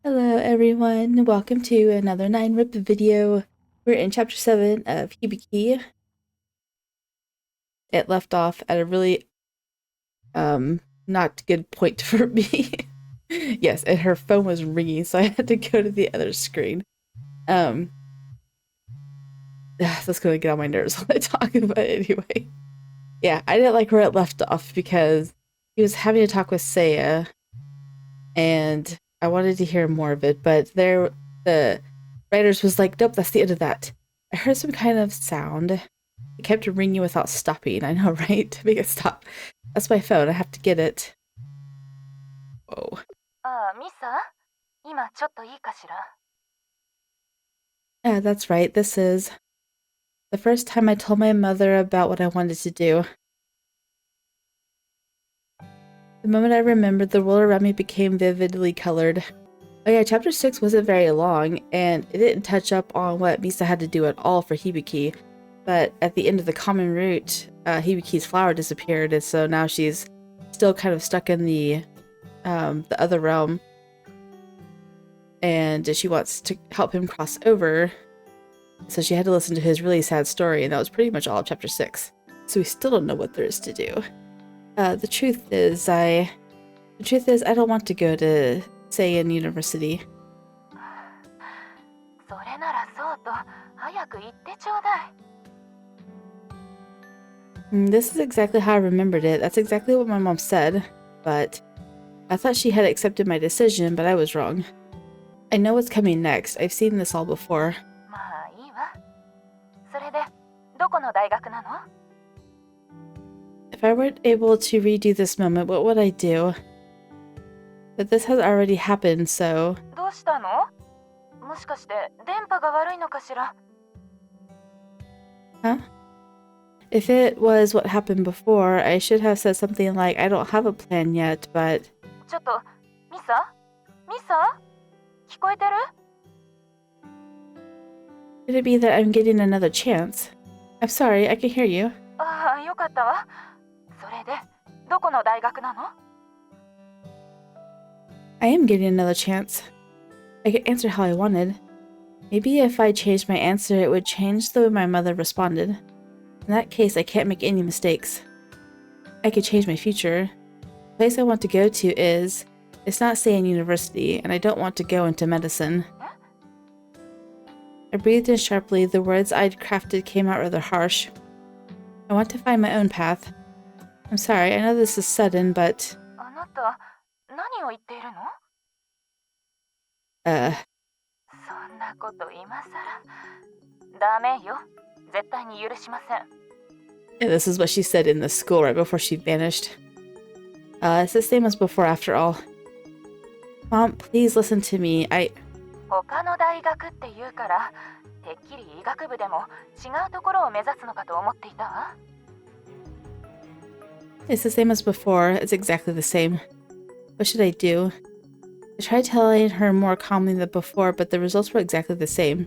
Hello everyone, welcome to another 9 RIP video. We're in chapter 7 of Hibiki. It left off at a really not good point for me. Yes, and her phone was ringing, so I had to go to the other screen. That's gonna get on my nerves when I talk about it anyway. Yeah, I didn't like where it left off because he was having a talk with Seiya, and I wanted to hear more of it, but the writers was like, nope, that's the end of that. I heard some kind of sound. It kept ringing without stopping. I know, right? Make it stop. That's my phone. I have to get it. Whoa. Misa? 今ちょっといいかしら? Yeah, that's right. This is the first time I told my mother about what I wanted to do. The moment I remembered, the world around me became vividly colored. Oh yeah, chapter 6 wasn't very long, and it didn't touch up on what Misa had to do at all for Hibiki. But at the end of the common route, Hibiki's flower disappeared, and so now she's still kind of stuck in the other realm. And she wants to help him cross over, so she had to listen to his really sad story, and that was pretty much all of chapter 6. So we still don't know what there is to do. The truth is, I don't want to go to Seiya University. それならそうと早く言ってちょうだい. This is exactly how I remembered it. That's exactly what my mom said, but I thought she had accepted my decision, but I was wrong. I know what's coming next. I've seen this all before. まあいいわ. それでどこの大学なの? If I weren't able to redo this moment, what would I do? But this has already happened, so... どうしたの? もしかして電波が悪いのかしら? Huh? If it was what happened before, I should have said something like, I don't have a plan yet, but... ちょっと、ミサ? ミサ? 聞こえてる? Could it be that I'm getting another chance? I'm sorry, I can hear you. ああ、よかったわ. それでどこの大学なの? I am getting another chance. I could answer how I wanted. Maybe if I changed my answer, it would change the way my mother responded. In that case, I can't make any mistakes. I could change my future. The place I want to go to is... It's not Seiya University, and I don't want to go into medicine. I breathed in sharply. The words I'd crafted came out rather harsh. I want to find my own path. I'm sorry, I know this is sudden, but... あなた、何を言っているの? そんなこと今さら。ダメよ。絶対に許しません。 Yeah, this is what she said in the school right before she vanished. It's the same as before after all. Mom, please listen to me. 他の大学って言うから、てっきり医学部でも違うところを目指すのかと思っていたわ。It's the same as before. It's exactly the same. What should I do? I tried telling her more calmly than before, but the results were exactly the same.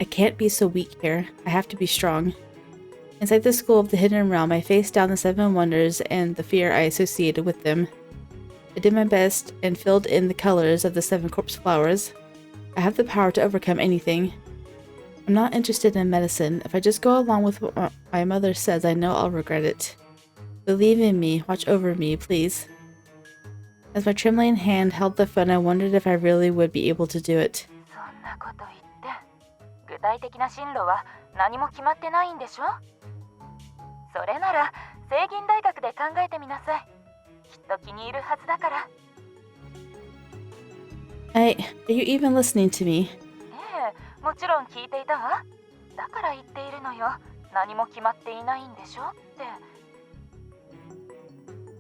I can't be so weak here. I have to be strong. Inside the school of the hidden realm, I faced down the 7 wonders and the fear I associated with them. I did my best and filled in the colors of the 7 corpse flowers. I have the power to overcome anything. I'm not interested in medicine. If I just go along with what my mother says, I know I'll regret it. Believe in me. Watch over me, please. As my trembling hand held the phone, I wondered if I really would be able to do it. そんなこと言って、具体的な進路は何も決まってないんでしょ? それなら、聖銀大学で考えてみなさい。きっと気に入るはずだから。Are you even listening to me? ええ、もちろん聞いていたわ。だから言っているのよ。何も決まっていないんでしょって。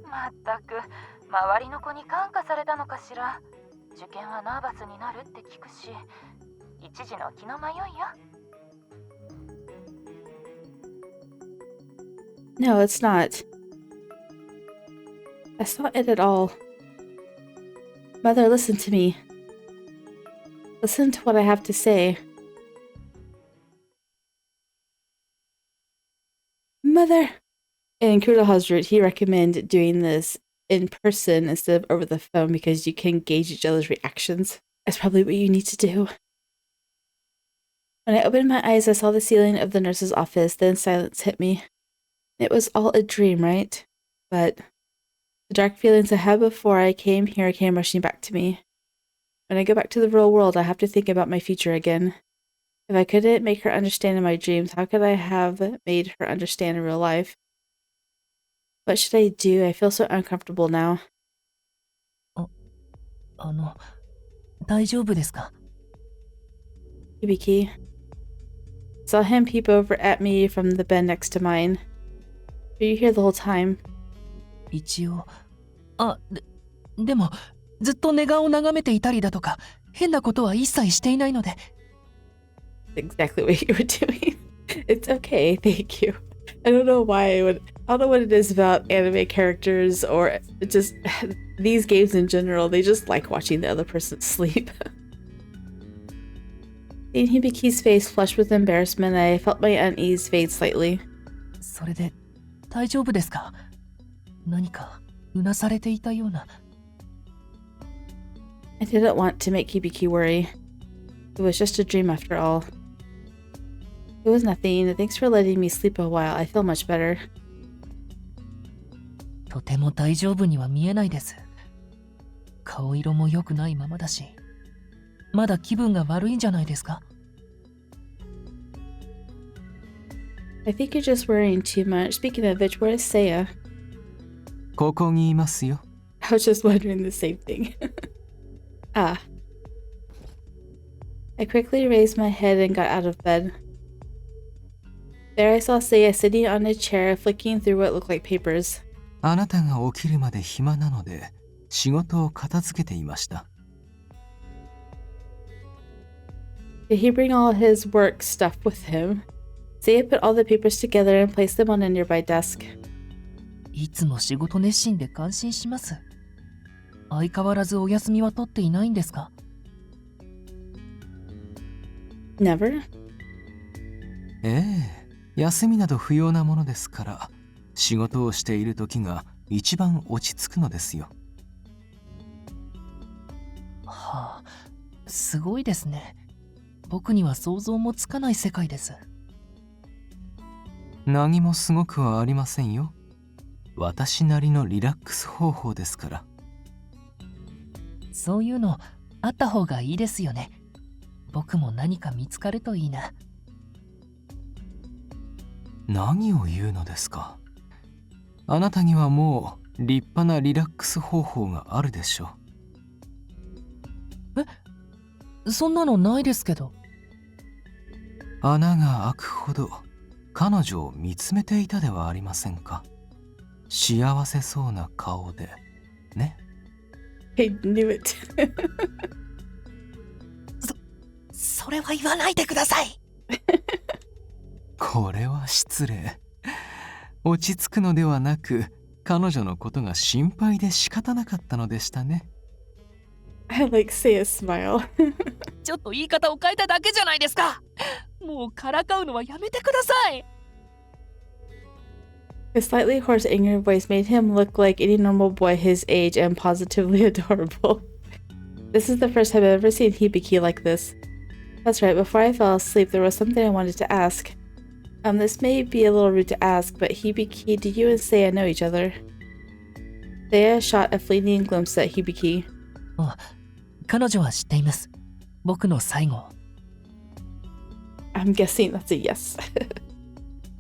まったく、周りの子に感化されたのかしら。受験はナーバスになるって聞くし、一時の気の迷いよ。No, it's not. That's not it at all. Mother, listen to me. Listen to what I have to say. Mother! In Kuroha's route, he recommended doing this in person instead of over the phone because you can gauge each other's reactions. That's probably what you need to do. When I opened my eyes, I saw the ceiling of the nurse's office. Then silence hit me. It was all a dream, right? But the dark feelings I had before I came here came rushing back to me. When I go back to the real world, I have to think about my future again. If I couldn't make her understand in my dreams, how could I have made her understand in real life? What should I do? I feel so uncomfortable now. 大丈夫ですか? Hibiki. Saw him peep over at me from the bed next to mine. Were you here the whole time? 一応。でも、ずっと寝顔を眺めていたりだとか、変なことは一切していないので。Exactly what you were doing. It's okay, thank you. I don't know why I would. I don't know what it is about anime characters or just these games in general. They just like watching the other person sleep. Seeing Hibiki's face flushed with embarrassment, I felt my unease fade slightly. それで、大丈夫ですか? 何か、うなされていたような。I didn't want to make Hibiki worry. It was just a dream after all. It was nothing. Thanks for letting me sleep a while. I feel much better. とても大丈夫には見えないです。顔色も良くないままだし、まだ気分が悪いんじゃないですか? I think you're just worrying too much. Speaking of which, where is Seiya? ここにいますよ。I was just wondering the same thing. Ah. I quickly raised my head and got out of bed. There I saw Seiya sitting on a chair, flicking through what looked like papers. あなたが起きるまで暇なので、仕事を片付けていました。Did he bring all his work stuff with him? Seiya put all the papers together and placed them on a nearby desk. いつも仕事熱心で感心します。相変わらずお休みは取っていないんですか? Never? ええ、休みなど不要なものですから、仕事をしている時が一番落ち着くのですよ。はあ、すごいですね。僕には想像もつかない世界です。何もすごくはありませんよ。私なりのリラックス方法ですから。そういうのあった方がいいですよね。僕も何か見つかるといいな。何を言うのですか。あなたにはもう立派なリラックス方法があるでしょう。そんなのないですけど。穴が開くほど彼女を見つめていたではありませんか。幸せそうな顔でね。I knew it. それは言わないでください。これは失礼。落ち着くのではなく、彼女のことが心配で仕方なかったのでしたね。I like Seiya's smile. ちょっと言い方を変えただけじゃないですか。もうからかうのはやめてください。His slightly hoarse, angry voice made him look like any normal boy his age and positively adorable. This is the first time I've ever seen Hibiki like this. That's right, before I fell asleep, there was something I wanted to ask. This may be a little rude to ask, but Hibiki, do you and Seiya know each other? Seiya shot a fleeting glimpse at Hibiki. 彼女は知っています。僕の最後。I'm guessing that's a yes.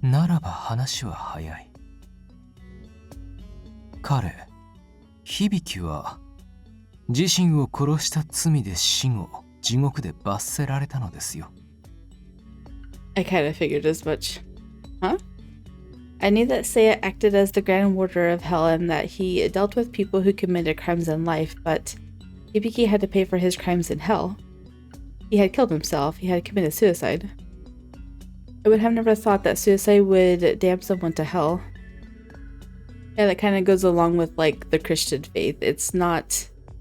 ならば話は早い。彼、響は自身を殺した罪で死後、地獄で罰せられたのですよ。I kind of figured as much. Huh? I knew that Seiya acted as the Grand Warder of Hell and that he dealt with people who committed crimes in life, but Hibiki had to pay for his crimes in hell. He had killed himself. He had committed suicide. I would have never thought that suicide would damn someone to hell. Yeah, that kind of goes along with like the Christian faith. It's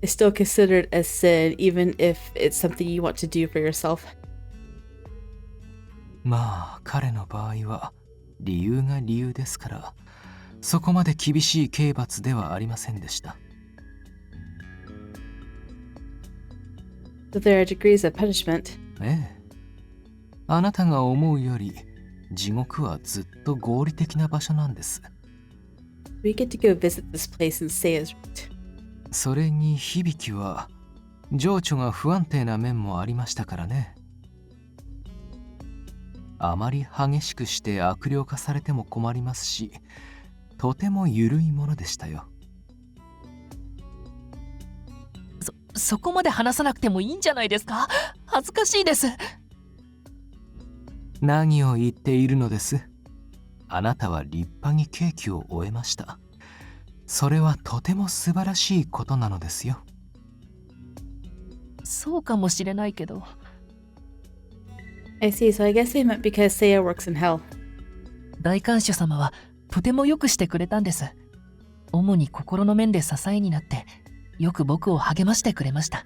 still considered a sin even if it's something you want to do for yourself. まあ彼の場合は理由が理由ですから、そこまで厳しい刑罰ではありませんでした。So there are degrees of punishment. ええ。あなたが思うより地獄はずっと合理的な場所なんです。We get to go visit this place in Seiya's route. それに響は情緒が不安定な面もありましたからね。あまり激しくして悪霊化されても困りますし、とても緩いものでしたよ。そこまで話さなくてもいいんじゃないですか？恥ずかしいです。何を言っているのです。あなたは立派に刑期を終えました。それはとても素晴らしいことなのですよ。そうかもしれないけど。I see, so I guess they meant because Seiya works in hell. 大観主様はとてもよくしてくれたんです。主に心の面で支えになって、よく僕を励ましてくれました。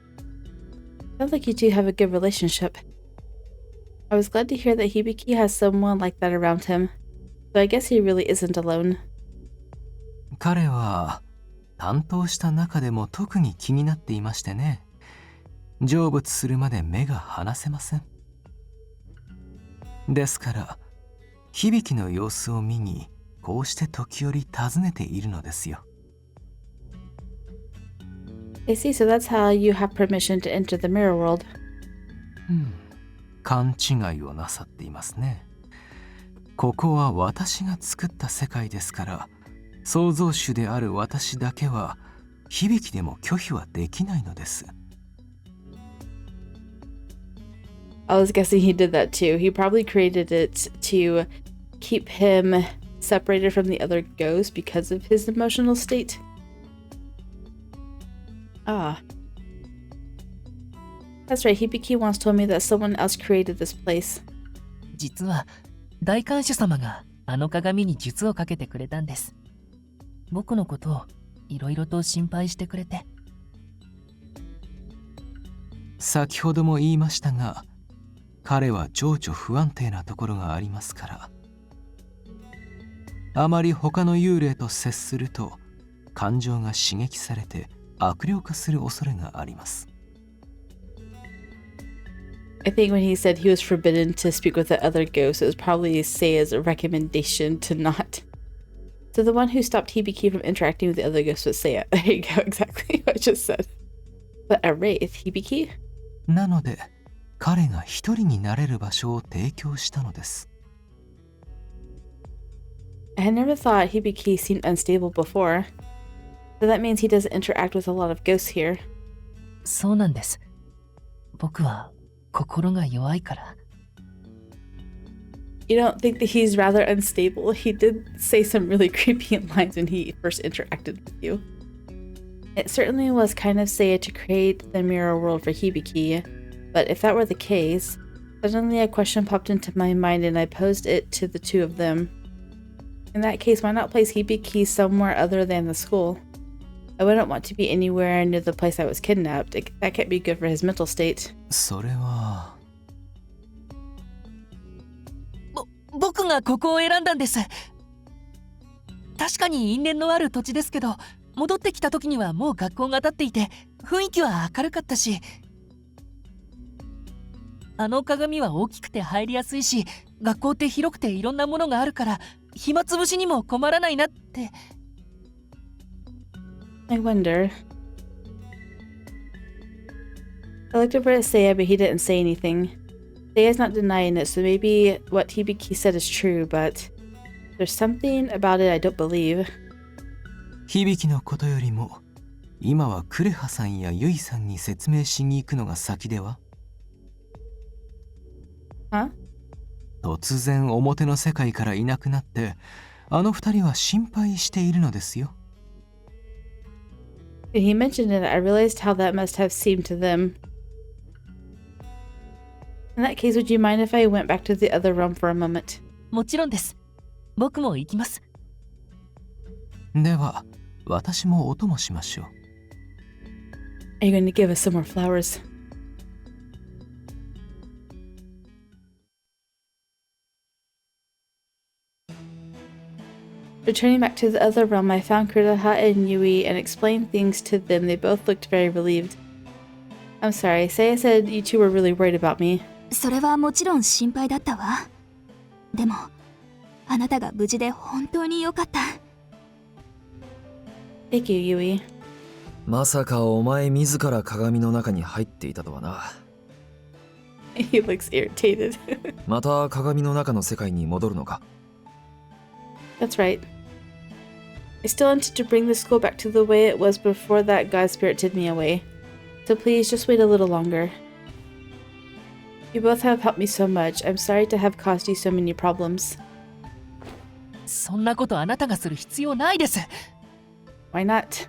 Sounds like you two have a good relationship. I was glad to hear that Hibiki has someone like that around him, so I guess he really isn't alone. 彼は担当した中でも特に気になっていましてね。成仏するまで目が離せません。ですから響の様子を見にこうして時折訪ねているのですよ。I see, so that's how you have permission to enter the mirror world. 勘違いをなさっていますね。ここは私が作った世界ですから、創造主である私だけは響でも拒否はできないのです。I was guessing he did that too. He probably created it to keep him separated from the other ghosts because of his emotional state. Ah. That's right, Hibiki once told me that someone else created this place. 実は大観主様があの鏡に術をかけてくれたんです。僕のことをいろいろと心配してくれて。先ほども言いましたが、彼は情緒不安定なところがありますから、あまり他の幽霊と接すると感情が刺激されて悪霊化する恐れがあります。I think when he said he was forbidden to speak with the other ghosts, it was probably Seiya's recommendation to not. So the one who stopped Hibiki from interacting with the other ghosts was Seiya. There you go, exactly what I just said. But a wraith, Hibiki? なので彼が一人になれる場所を提供したのです。I had never thought Hibiki seemed unstable before. So that means he doesn't interact with a lot of ghosts here. そうなんです。僕は心が弱いから。You don't think that he's rather unstable? He did say some really creepy lines when he first interacted with you. It certainly was kind of Seiya to create the mirror world for Hibiki, but if that were the case, suddenly a question popped into my mind and I posed it to the two of them. In that case, why not place Hibiki somewhere other than the school? I wouldn't want to be anywhere near the place I was kidnapped. That can't be good for his mental state. それは僕がここを選んだんです。確かに因縁のある土地ですけど、戻ってきた時にはもう学校が建っていて、雰囲気は明るかったし、あの鏡は大きくて入りやすいし、学校って広くていろんなものがあるから、暇つぶしにも困らないなって。I wonder. I looked over at Seiya, but he didn't say anything. Seiya's not denying it, so maybe what Hibiki said is true, but there's something about it I don't believe. 響のことよりも今はクレハさんやユイさんに説明しに行くのが先では？ Huh? 突然表の世界からいなくなってあの二人は心配しているのですよ。When he mentioned it, I realized how that must have seemed to them. In that case, would you mind if I went back to the other room for a moment? もちろんです。僕も行きます。では私もお供しましょう。Are you going to give us some more flowers? Returning back to the other realm, I found Kuroha and Yui and explained things to them. They both looked very relieved. I'm sorry, Seiya said you two were really worried about me. それはもちろん心配だったわ。でも、あなたが無事で本当に良かった。Thank you, Yui. まさかお前自ら鏡の中に入っていたとはな。He looks irritated. また鏡の中の世界に戻るのか？ That's right. I still wanted to bring the school back to the way it was before that God spirit took me away. So please just wait a little longer. You both have helped me so much. I'm sorry to have caused you so many problems. そんなことあなたがする必要ないです。 Why not?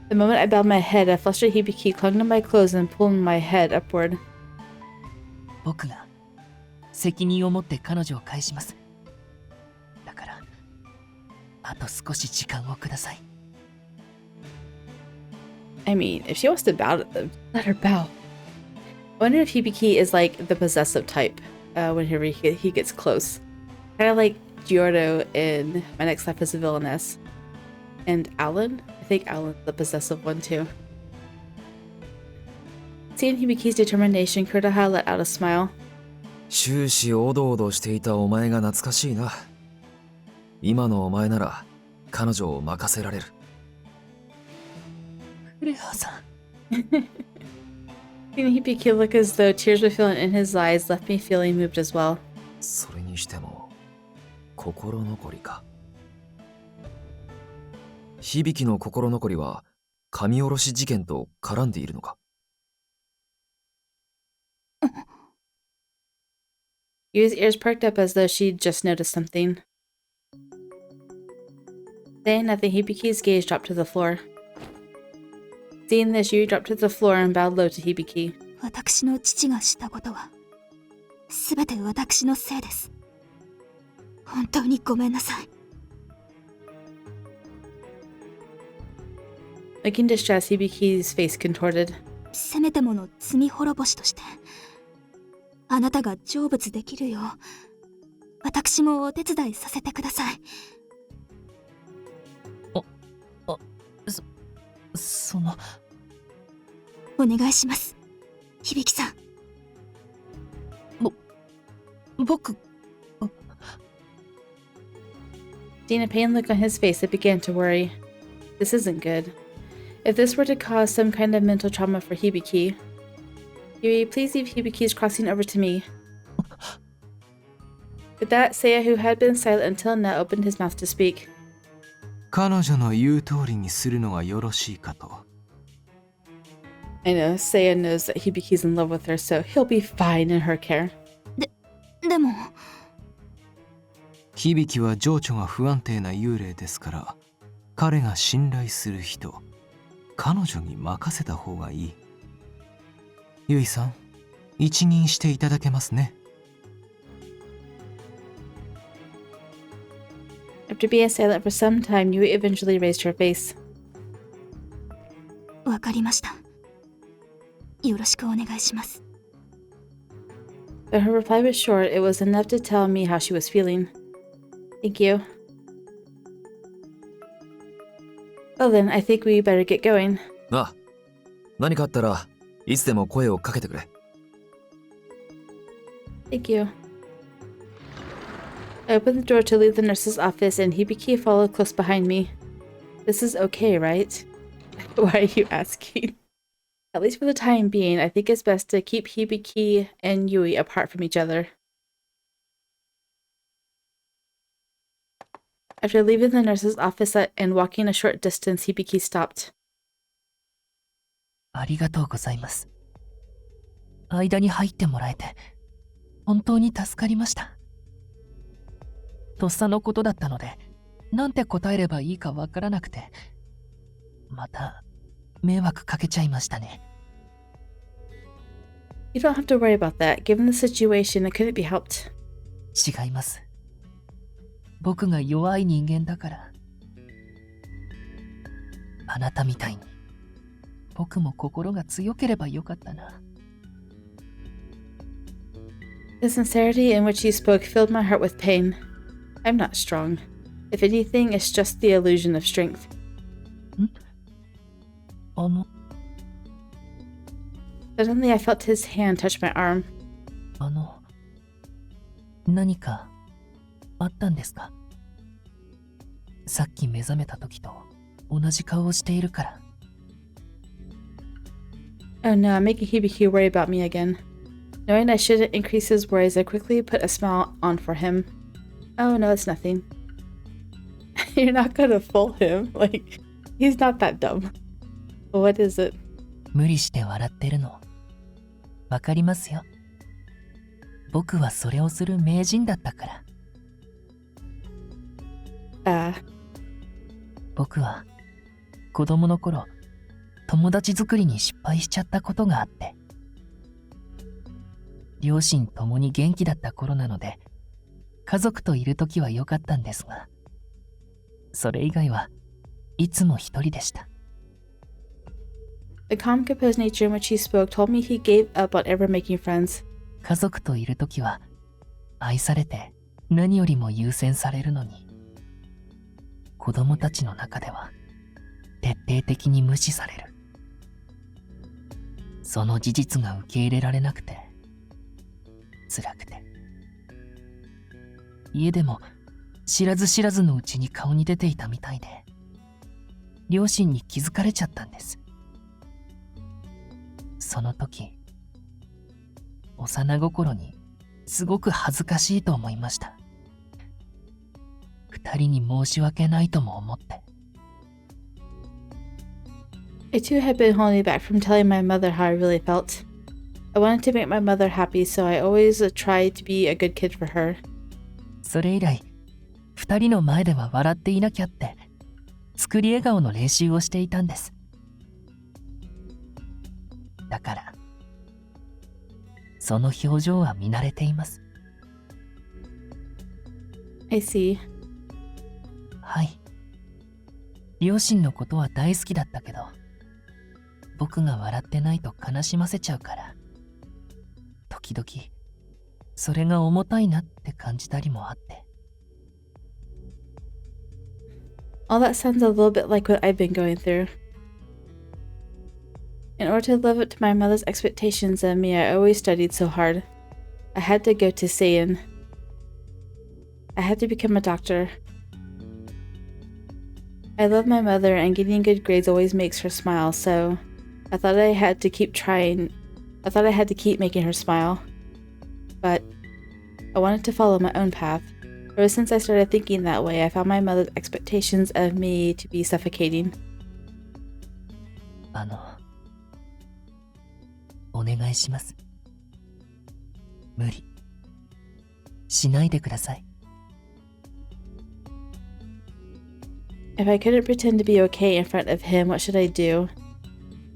The moment I bowed my head, a flustered Hibiki clung to my clothes and pulled my head upward. 僕が責任を持って彼女を返します。だから、あと少し時間をください。I mean, if she wants to bow to them, let her bow. I wonder if Hibiki is like the possessive type whenever he gets close. Kind of like Giordo in My Next Life as a Villainess. And Alan? I think Alan's the possessive one too. Seeing Hibiki's determination, Kuroha let out a smile. 終始おどおどしていたお前が懐かしいな。今のお前なら彼女を任せられる。クレアさん。Seeing Hibiki look as though tears were filling in his eyes left me feeling moved as well. それにしても心残りか。響の心残りは神殺し事件と絡んでいるのか？ Yui's ears perked up as though she'd just noticed something. Saying nothing, Hibiki's gaze dropped to the floor. Seeing this, Yui dropped to the floor and bowed low to Hibiki. 私の父がしたことは、すべて私のせいです。本当にごめんなさい。Looking distressed, Hibiki's face contorted. せめてもの罪滅ぼしとして、あなたが成仏できるよう、私もお手伝いさせてください。その。お願いします、響さん。僕。Seeing a pained look on his face, I began to worry. This isn't good. If this were to cause some kind of mental trauma for Hibiki, Yui, please leave Hibiki's crossing over to me. With that, Seiya, who had been silent until now, opened his mouth to speak. 彼女の言う通りにするのがよろしいかと。I know, Seiya knows that Hibiki's in love with her, so he'll be fine in her care. でも。響は情緒が不安定な幽霊ですから、彼が信頼する人、彼女に任せた方がいい。ゆいさん、一任していただけますね。After being silent for some time, Yui eventually raised her face. わかりました。よろしくお願いします。Though her reply was short, it was enough to tell me how she was feeling. Thank you. Well then, I think we better get going. ああ、何かあったらいつでも声をかけてくれ。Thank you. I opened the door to leave the nurse's office, and Hibiki followed close behind me. This is okay, right? Why are you asking? At least for the time being, I think it's best to keep Hibiki and Yui apart from each other. After leaving the nurse's office and walking a short distance, Hibiki stopped. ありがとうございます。間に入ってもらえて、本当に助かりました。とっさのことだったので、なんて答えればいいかわからなくて、また迷惑かけちゃいましたね。You don't have to worry about that. Given the situation, it couldn't be helped. 違います。僕が弱い人間だから。あなたみたいに、僕も心が強ければよかったな。The sincerity in which he spoke filled my heart with pain. I'm not strong. If anything, it's just the illusion of strength. あの、 Suddenly, I felt his hand touch my arm. 何かあったんですか？さっき目覚めた時と同じ顔をしているから。 Oh no, I'm making Hibiki worry about me again. Knowing I shouldn't increase his worries, I quickly put a smile on for him. Oh no, it's nothing. You're not gonna fool him. Like, he's not that dumb. What is it? 無理して笑ってるのわかりますよ。僕はそれをする名人だったから。僕は子供の頃友達作りに失敗しちゃったことがあって、両親ともに元気だった頃なので家族といる時は良かったんですが、それ以外はいつも一人でした。 The calm, composed nature in which he spoke told me he gave up on ever making friends. 家族といる時は愛されて何よりも優先されるのに、子供たちの中では徹底的に無視される。その事実が受け入れられなくて辛くて、家でも知らず知らずのうちに顔に出ていたみたいで、両親に気づかれちゃったんです。その時幼心にすごく恥ずかしいと思いました。二人に申し訳ないとも思って。 I too had been holding back from telling my mother how I really felt. I wanted to make my mother happy, so I always tried to be a good kid for her. それ以来二人の前では笑っていなきゃって作り笑顔の練習をしていたんです。だからその表情は見慣れています。 I see. はい。両親のことは大好きだったけど、僕が笑ってないと悲しませちゃうから、時々それが重たいなって感じたりもあって。 All that sounds a little bit like what I've been going through. In order to live up to my mother's expectations of me, I always studied so hard. I had to go to Seiya. I had to become a doctor. I love my mother, and getting good grades always makes her smile, so I thought I had to keep trying. I thought I had to keep making her smile. But I wanted to follow my own path. Ever since I started thinking that way, I found my mother's expectations of me to be suffocating. お願いします。無理しないでください。 If I couldn't pretend to be okay in front of him, what should I do?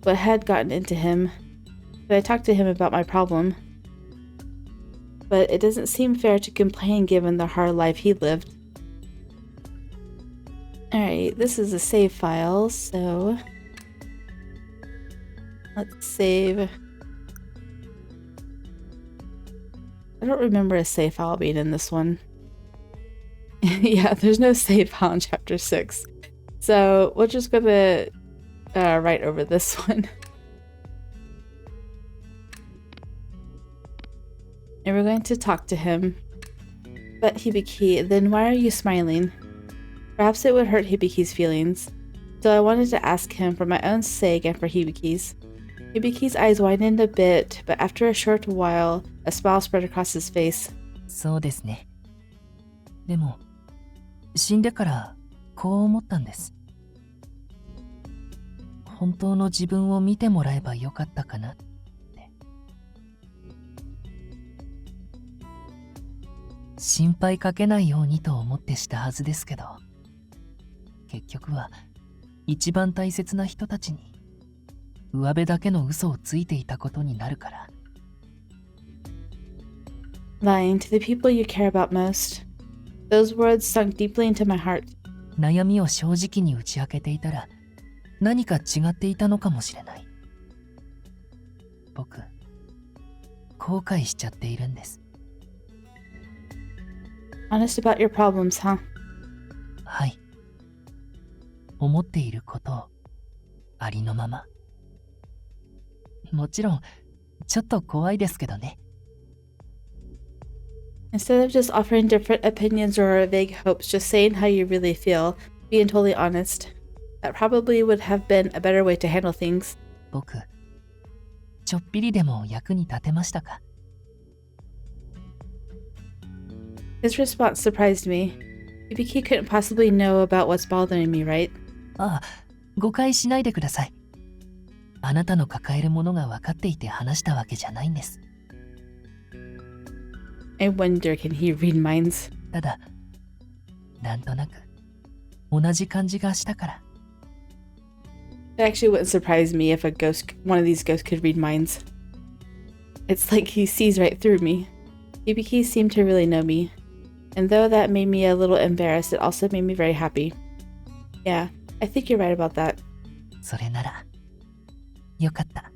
What had gotten into him? Could I talk to him about my problem? But it doesn't seem fair to complain given the hard life he lived. Alright, this is a save file, so let's save. I don't remember a save file being in this one. Yeah, there's no save file in chapter 6. So we're just gonna write over this one. And we're going to talk to him. But Hibiki, then why are you smiling? Perhaps it would hurt Hibiki's feelings. So I wanted to ask him for my own sake and for Hibiki's. Hibiki's eyes widened a bit, but after a short while, a smile spread across his face. そうですね。でも死んでからこう思ったんです。本当の自分を見てもらえばよかったかなって。心配かけないようにと思ってしたはずですけど、結局は一番大切な人たちに上辺だけの嘘をついていたことになるから。 Lying to the people you care about most. Those words sunk deeply into my heart. 悩みを正直に打ち明けていたら何か違っていたのかもしれない。僕、後悔しちゃっているんです。 Honest about your problems, huh? はい。思っていることをありのまま。もちろん、ちょっと怖いですけどね。Instead of just offering different opinions or vague hopes, just saying how you really feel, being totally honest. That probably would have been a better way to handle things. 僕、ちょっぴりでも役に立てましたか？ His response surprised me. Hibiki couldn't possibly know about what's bothering me, right? ああ、誤解しないでください。あなたの抱えるものが分かっていて話したわけじゃないんです。I wonder, can he read minds? ただ、なんとなく、同じ感じがしたから。It actually wouldn't surprise me if one of these ghosts could read minds. It's like he sees right through me. Hibiki seemed to really know me. And though that made me a little embarrassed, it also made me very happy. Yeah, I think you're right about that. それなら、よかった。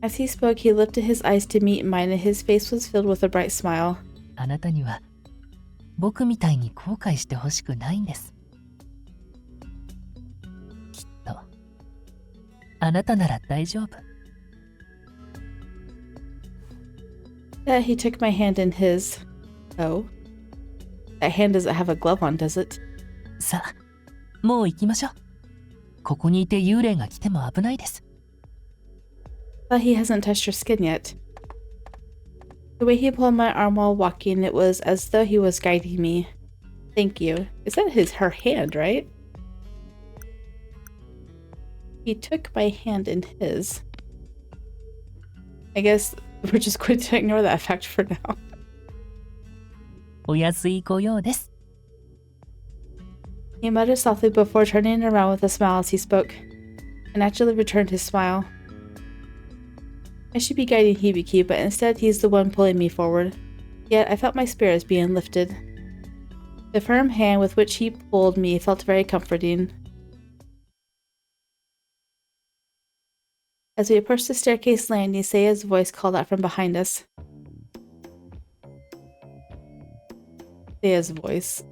As he spoke, he lifted his eyes to meet mine and his face was filled with a bright smile. あなたには、僕みたいに後悔してほしくないんです。きっと、あなたなら大丈夫。That he took my hand in his. Oh. That hand doesn't have a glove on, does it? さあ、もう行きましょう。ここにいて幽霊が来ても危ないです。But he hasn't touched your skin yet. The way he pulled my arm while walking, it was as though he was guiding me. Thank you. Is that her hand, right? He took my hand in his. I guess we're just going to ignore that fact for now. お安いご用です。He muttered softly before turning around with a smile as he spoke. I naturally returned his smile. I should be guiding Hibiki, but instead he's the one pulling me forward. Yet I felt my spirits being lifted. The firm hand with which he pulled me felt very comforting. As we approached the staircase landing, Seiya's voice called out from behind us. Seiya's voice.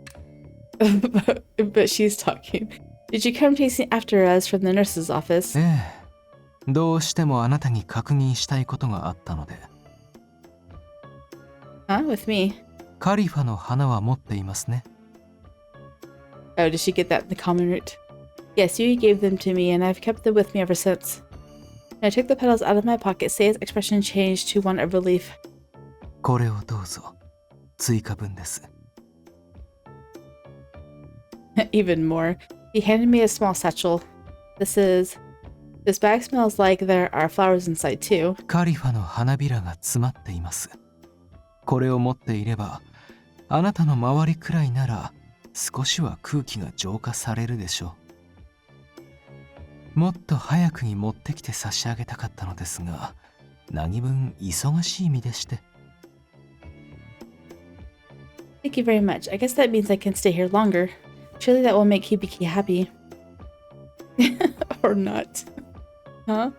but she's talking. Did you come chasing after us from the nurse's office? どうしてもあなたに確認したいことがあったので。Huh? With me? カリファの花は持っていますね。Oh, did she get that in the common route? Yes, you gave them to me, and I've kept them with me ever since. When I took the petals out of my pocket, Seiya's expression changed to one of relief. これをどうぞ。追加分です。Even more. He handed me a small satchel. This bag smells like there are flowers inside too. カリファの花びらが詰まっています。これを持っていれば、あなたの周りくらいなら少しは空気が浄化されるでしょう。もっと早くに持ってきて差し上げたかったのですが、何分忙しい身でして。Thank you very much. I guess that means I can stay here longer. Surely that will make Hibiki happy. Or not. Huh?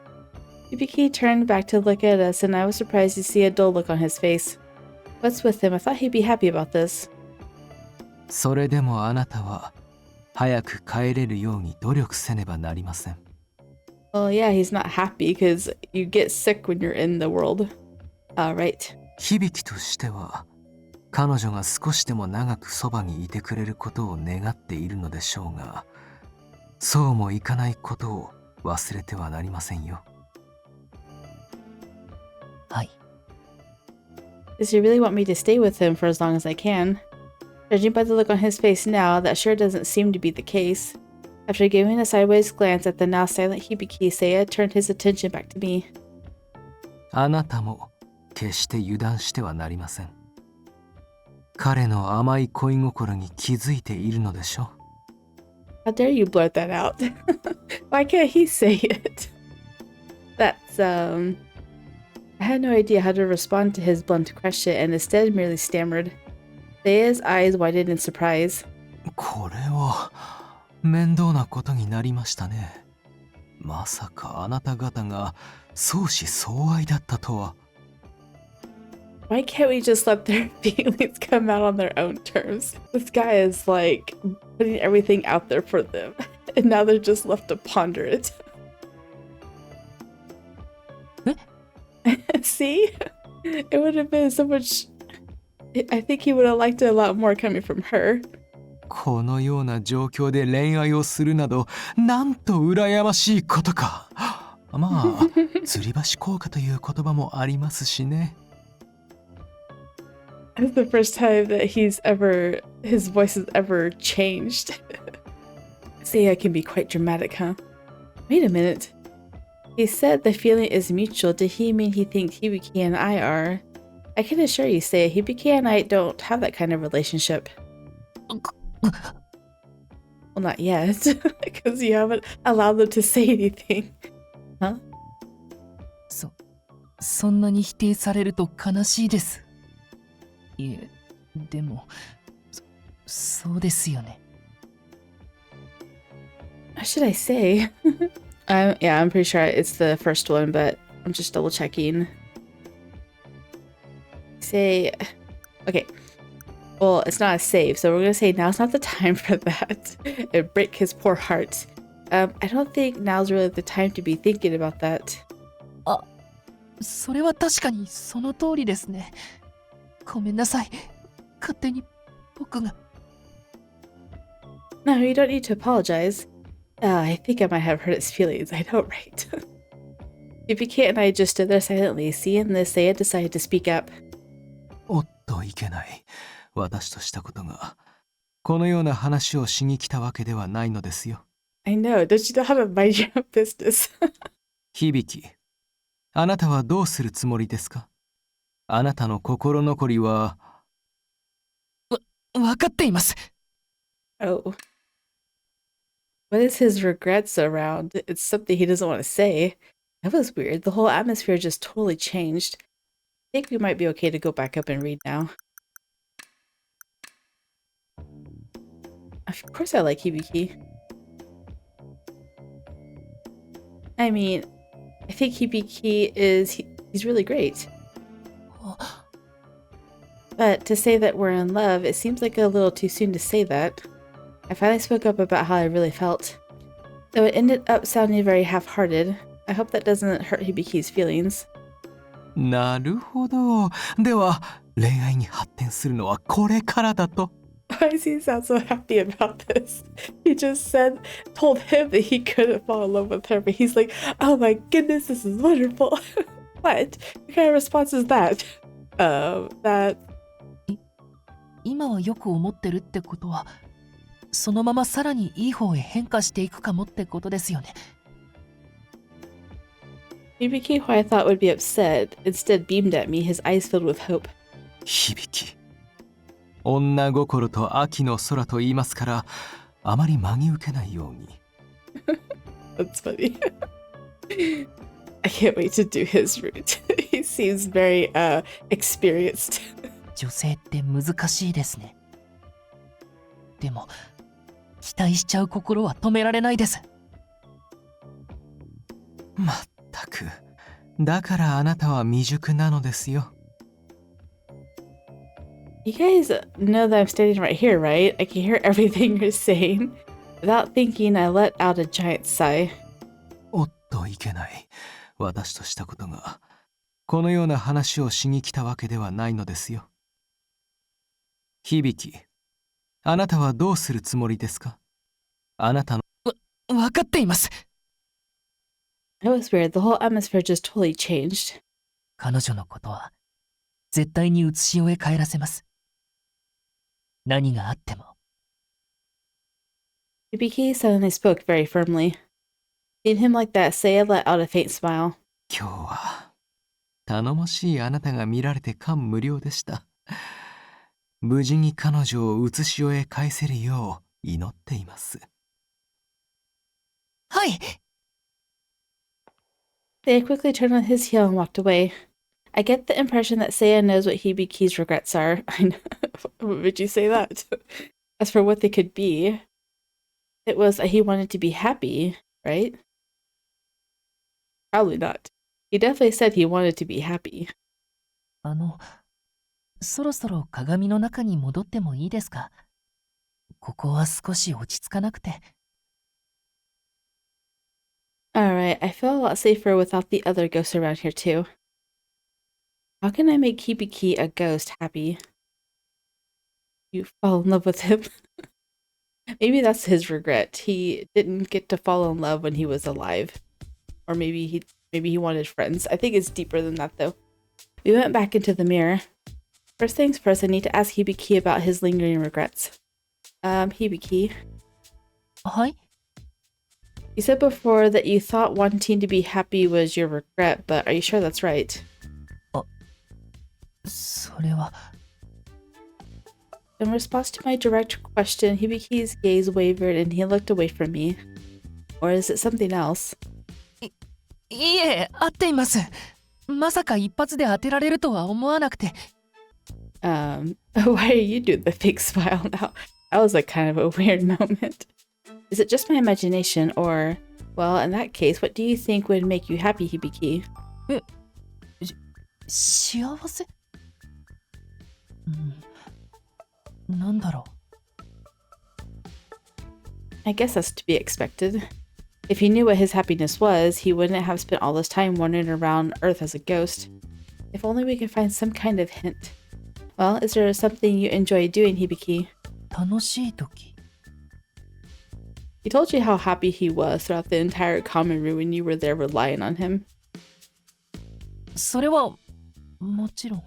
Hibiki turned back to look at us, and I was surprised to see a dull look on his face. What's with him? I thought he'd be happy about this. それでもあなたは早く帰れるように努力せねばなりません。Well, yeah, he's not happy because you get sick when you're in the world. Right. 響としては彼女が少しでも長くそばにいてくれることを願っているのでしょうが、そうもいかないことを忘れてはなりませんよ。はい。Does he really want me to stay with him for as long as I can? Judging by the look on his face now, that sure doesn't seem to be the case. After giving a sideways glance at the now silent Hibiki, Seiya turned his attention back to me. あなたも決して油断してはなりません。彼の甘い恋心に気づいているのでしょう。How dare you blurt that out? Why can't he say it? That's, I had no idea how to respond to his blunt question and instead merely stammered. Seiya's eyes widened in surprise. これは面倒なことになりましたね。まさかあなた方が相思相愛だったとは。Why can't we just let their feelings come out on their own terms? This guy is like putting everything out there for them, and now they're just left to ponder it. See? It would have been so much. I think he would have liked it a lot more coming from her. このような状況で恋愛をするなど、なんと羨ましいことか。まあ、吊り橋効果という言葉もありますしね。It's the first time that his voice has ever changed. Seiya can be quite dramatic, huh? Wait a minute. He said the feeling is mutual. Did he mean he thinks Hibiki and I are? I can assure you, Seiya, Hibiki and I don't have that kind of relationship. Well, not yet, because you haven't allowed them to say anything. Huh? そんなに否定されると悲しいです。いえ、でも、そうですよね。What should I say? Yeah, I'm pretty sure it's the first one, but I'm just double checking. Say, okay. Well, it's not a save, so we're gonna say now's not the time for that. It'd break his poor heart. I don't think now's really the time to be thinking about that. それは確かにその通りですね。ごめんなさい。勝手に僕が。No, you don't need to apologize. I think I might have hurt his feelings. I know, right? Hibiki and I just stood there silently. Seeing this, Seiya decided to speak up. おっといけない。私としたことが、このような話をしに来たわけではないのですよ。I know. Don't you know how to mind your own business? 響、あなたはどうするつもりですか？あなたの心残りは。わかっています。Oh. What is his regrets around? It's something he doesn't want to say. That was weird. The whole atmosphere just totally changed. I think we might be okay to go back up and read now. Of course I like Hibiki. I mean, I think Hibiki he's really great. But to say that we're in love, it seems like a little too soon to say that. I finally spoke up about how I really felt. Though it ended up sounding very half-hearted, I hope that doesn't hurt Hibiki's feelings. なるほど。では、恋愛に発展するのはこれからだと。Why does he sound so happy about this? He just told him that he couldn't fall in love with her, but he's like, oh my goodness, this is wonderful. What? What kind of response is that? That... 今はよく思ってるってことは、そのままさらにいい方へ変化していくかもってことですよね。Hibiki, who I thought would be upset, instead beamed at me, his eyes filled with hope. 響、女心と秋の空と言いますから、あまり真に受けないように。That's funny. I can't wait to do his route. He seems very experienced. 女性って難しいですね。でも、期待しちゃう心は止められないです。まったく、だからあなたは未熟なのですよ。You guys know that I'm standing right here, right? I can hear everything you're saying. Without thinking, I let out a giant sigh. おっといけない。私としたことが、このような話をしに来たわけではないのですよ。響、あなたはどうするつもりですか？あなたの。わかっています。That was weird. The whole atmosphere just totally changed. 彼女のことは、絶対に写し終え帰らせます。何があっても。Hibiki suddenly spoke very firmly. Seeing him like that, Seiya let out a faint smile. 今日は、頼もしいあなたが見られて感無量でした。無事に彼女を写し終え返せるよう祈っています。はい。Seiya quickly turned on his heel and walked away. I get the impression that Seiya knows what Hibiki's regrets are. I know. What would you say that? As for what they could be, it was that he wanted to be happy, right? Probably not. He definitely said he wanted to be happy. そろそろ鏡の中に戻ってもいいですか？ここは少し落ち着かなくて。Alright, I feel a lot safer without the other ghosts around here too. How can I make Hibiki a ghost happy? You fall in love with him. Maybe that's his regret. He didn't get to fall in love when he was alive. Or maybe he wanted friends. I think it's deeper than that though. We went back into the mirror. First things first, I need to ask Hibiki about his lingering regrets. Hibiki. はい。 You said before that you thought wanting to be happy was your regret, but are you sure that's right? それは。 In response to my direct question, Hibiki's gaze wavered and he looked away from me. Or is it something else? いえ、合っています。まさか一発で当てられるとは思わなくて。Why are you doing the fake smile now? That was like kind of a weird moment. Is it just my imagination or, well, in that case, what do you think would make you happy, Hibiki? 幸せ？なんだろう。 I guess that's to be expected. If he knew what his happiness was, he wouldn't have spent all this time wandering around Earth as a ghost. If only we could find some kind of hint. Well, is there something you enjoy doing, Hibiki? 楽しい時。 He told you how happy he was throughout the entire common room when you were there relying on him. それはもちろん。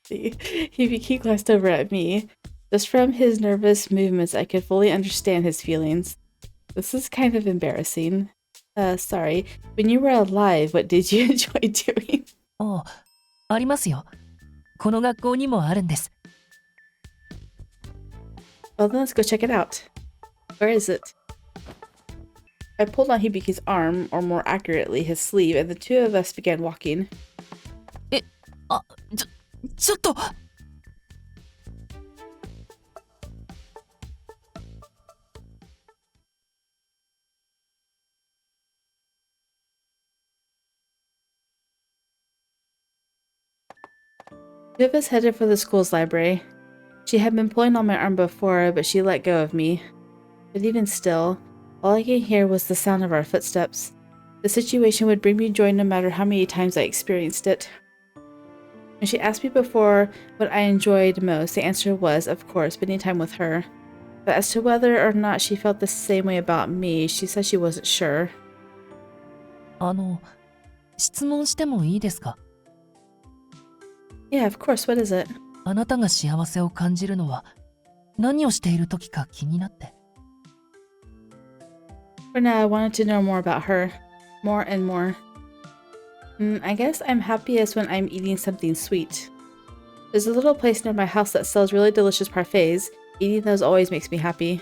See, Hibiki glanced over at me. Just from his nervous movements, I could fully understand his feelings. This is kind of embarrassing. Sorry. When you were alive, what did you enjoy doing? あ、ありますよ。この学校にもあるんです。 Well, then let's go check it out. Where is it? I pulled on Hibiki's arm, or more accurately, his sleeve, and the two of us began walking. あ、ちょっと。 Two of us headed for the school's library. She had been pulling on my arm before, but she let go of me. But even still, all I could hear was the sound of our footsteps. The situation would bring me joy no matter how many times I experienced it. When she asked me before what I enjoyed most, the answer was, of course, spending time with her. But as to whether or not she felt the same way about me, she said she wasn't sure. 質問してもいいですか？ Yeah, of course, what is it? あなたが幸せを感じるのは何をしている時か気になって。 For now, I wanted to know more about her. More and more. I guess I'm happiest when I'm eating something sweet. There's a little place near my house that sells really delicious parfaits. Eating those always makes me happy.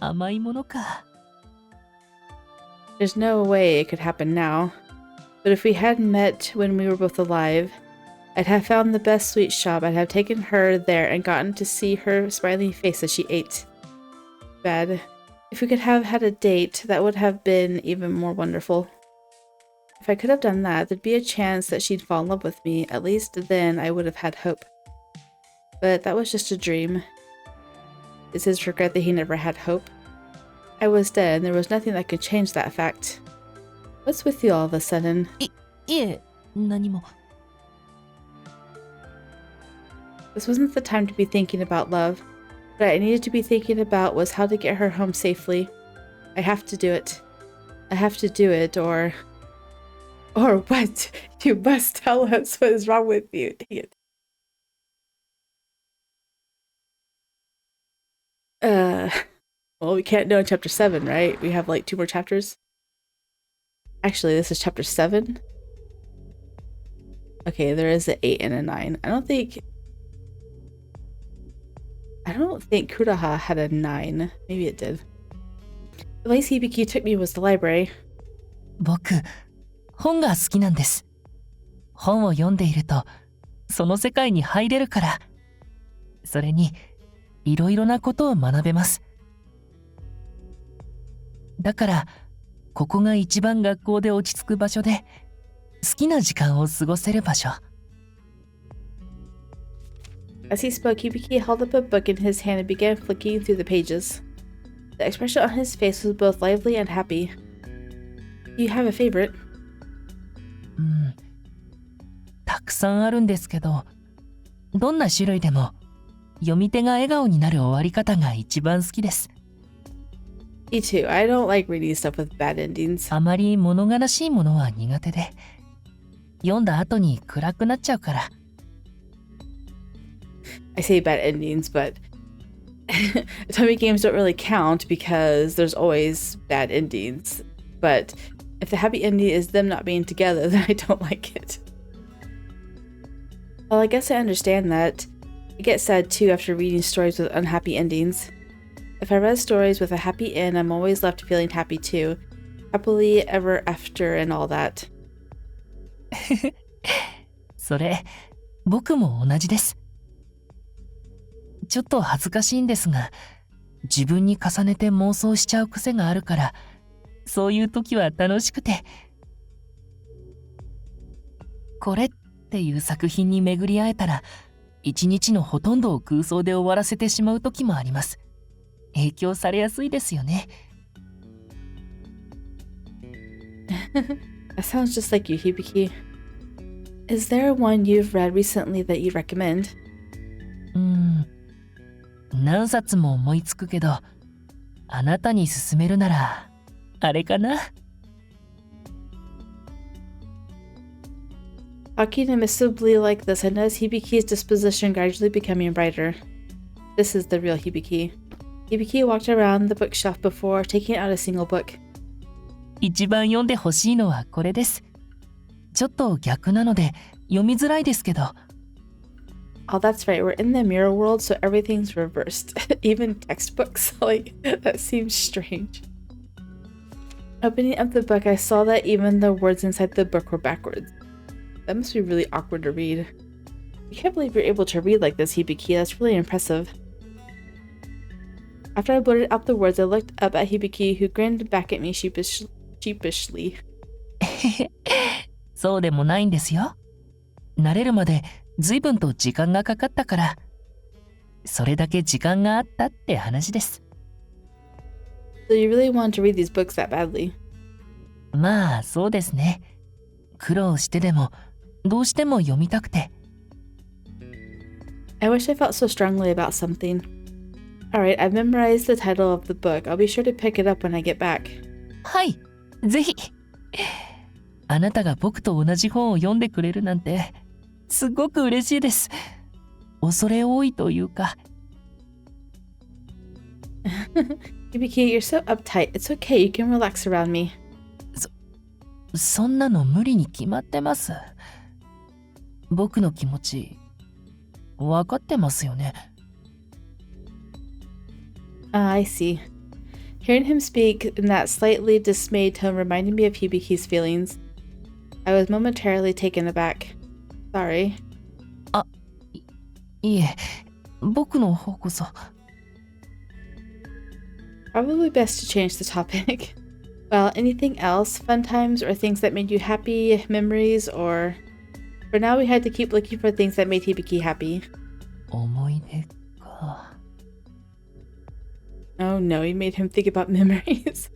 甘いものか。 There's no way it could happen now. But if we had met when we were both alive, I'd have found the best sweet shop. I'd have taken her there and gotten to see her smiling face as she ate. Bad. If we could have had a date, that would have been even more wonderful. If I could have done that, there'd be a chance that she'd fall in love with me. At least then I would have had hope. But that was just a dream. Is his regret that he never had hope? I was dead, and there was nothing that could change that fact. What's with you all of a sudden? いえ、何も。 This wasn't the time to be thinking about love. What I needed to be thinking about was how to get her home safely. I have to do it. I have to do it, or... Or what? You must tell us what is wrong with you. Dang it. Well, we can't know in chapter 7, right? We have like 2 more chapters. Actually, this is chapter 7. Okay, there is an 8 and a 9. I don't think Kuraha had a 9. Maybe it did. The place Hibiki took me was the library. 僕、本が好きなんです。本を読んでいると、その世界に入れるから。それに、いろいろなことを学べます。だから、ここが一番学校で落ち着く場所で、好きな時間を過ごせる場所。As he spoke, Hibiki held up a book in his hand and began flicking through the pages. The expression on his face was both lively and happy. Do you have a favorite? たくさんあるんですけど、どんな種類でも読み手が笑顔になる終わり方が一番好きです。Me too. I don't like reading stuff with bad endings. あまり物悲しいものは苦手で、読んだ後に暗くなっちゃうから。I say bad endings, but Tomy games don't really count because there's always bad endings. But if the happy ending is them not being together, then I don't like it. Well, I guess I understand that. I get sad too after reading stories with unhappy endings. If I read stories with a happy end, I'm always left feeling happy too. Happily ever after and all that. それ、僕も同じです。ちょっと恥ずかしいんですが、自分に重ねて妄想しちゃう癖があるから、そういう時は楽しくて。これっていう作品に巡り会えたら、一日のほとんどを空想で終わらせてしまう時もあります。影響されやすいですよね。That sounds just like you, Hibiki. Is there one you've read recently that you'd recommend? 何冊も思いつくけど、あなたに勧めるなら、あれかな。Talking admissibly like this, I notice Hibiki's disposition gradually becoming brighter. This is the real Hibiki. Hibiki walked around the bookshelf before taking out a single book. 一番読んでほしいのはこれです。ちょっと逆なので読みづらいですけど。Oh, that's right. We're in the mirror world, so everything's reversed. Even textbooks. Like, that seems strange. Opening up the book, I saw that even the words inside the book were backwards. That must be really awkward to read. I can't believe you're able to read like this, Hibiki. That's really impressive. After I blurted out the words, I looked up at Hibiki, who grinned back at me sheepishly. そうでもないんですよ。慣れるまで随分と時間がかかったから、それだけ時間があったって話です。So you really want to read these books that badly? まあそうですね。苦労してでもどうしても読みたくて。I wish I felt so strongly about something. Alright, I've memorized the title of the book. I'll be sure to pick it up when I get back. はい、ぜひ。あなたが僕と同じ本を読んでくれるなんて、すごく嬉しいです。恐れ多いというか。Hibiki, you're so uptight. It's okay. You can relax around me. そんなの無理に決まってます。僕の気持ち、分かってますよね。I see. Hearing him speak in that slightly dismayed tone reminded me of Hibiki's feelings. I was momentarily taken aback. Sorry. いえ、僕の方こそ。Probably best to change the topic. Well, anything else? Fun times or things that made you happy? Memories or... For now, we had to keep looking for things that made Hibiki happy. 思い出か。Oh no, he made him think about memories.